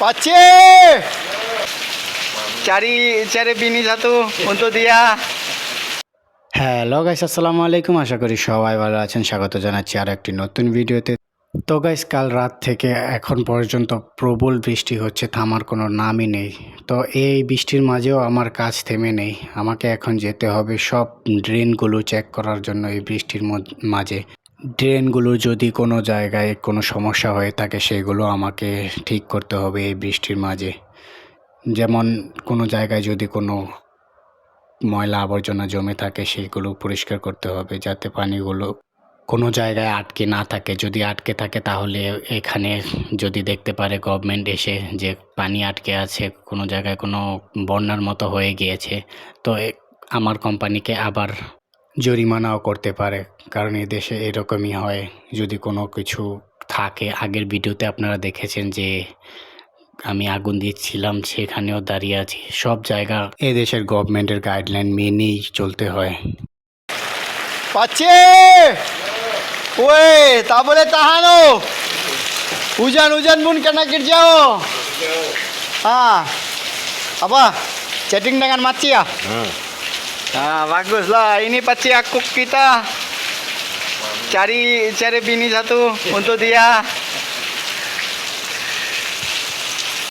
Pace! Cari bini satu untuk dia. Hello guys, আসসালামু আলাইকুম। আশা করি সবাই ভালো আছেন। স্বাগত জানাচ্ছি আর একটি নতুন ভিডিওতে। তো গাইস, কাল রাত থেকে এখন পর্যন্ত প্রবল বৃষ্টি হচ্ছে, থামার কোনো নামই নেই। তো এই বৃষ্টির মাঝেও আমার কাজ থেমে নেই। আমাকে এখন যেতে হবে সব ড্রেনগুলো চেক করার জন্য এই বৃষ্টির মাঝে। ড্রেনগুলো যদি কোনো জায়গায় কোনো সমস্যা হয়ে থাকে সেগুলো আমাকে ঠিক করতে হবে এই বৃষ্টির মাঝে। যেমন কোনো জায়গায় যদি কোনো ময়লা আবর্জনা জমে থাকে সেগুলো পরিষ্কার করতে হবে, যাতে পানিগুলো কোনো জায়গায় আটকে না থাকে। যদি আটকে থাকে তাহলে এখানে যদি দেখতে পারে গভর্নমেন্ট এসে যে পানি আটকে আছে, কোনো জায়গায় কোনো বন্যার মতো হয়ে গিয়েছে, তো আমার কোম্পানিকে আবার জরিমানাও করতে পারে। কারণ এদেশে এরকমই হয়, যদি কোনো কিছু থাকে। আগের ভিডিওতে আপনারা দেখেছেন যে আমি আগুন দিচ্ছিলাম, সেখানেও দাঁড়িয়ে আছি। সব জায়গা এদেশের গভর্নমেন্টের গাইডলাইন মেনেই চলতে হয়। Pace! Woi, tak boleh tahan tu. Hujan-hujan pun kena kerja. Apa? Chatting dengan makcik ya? Baguslah. Ini pakcik aku kita. Cari bini satu untuk dia.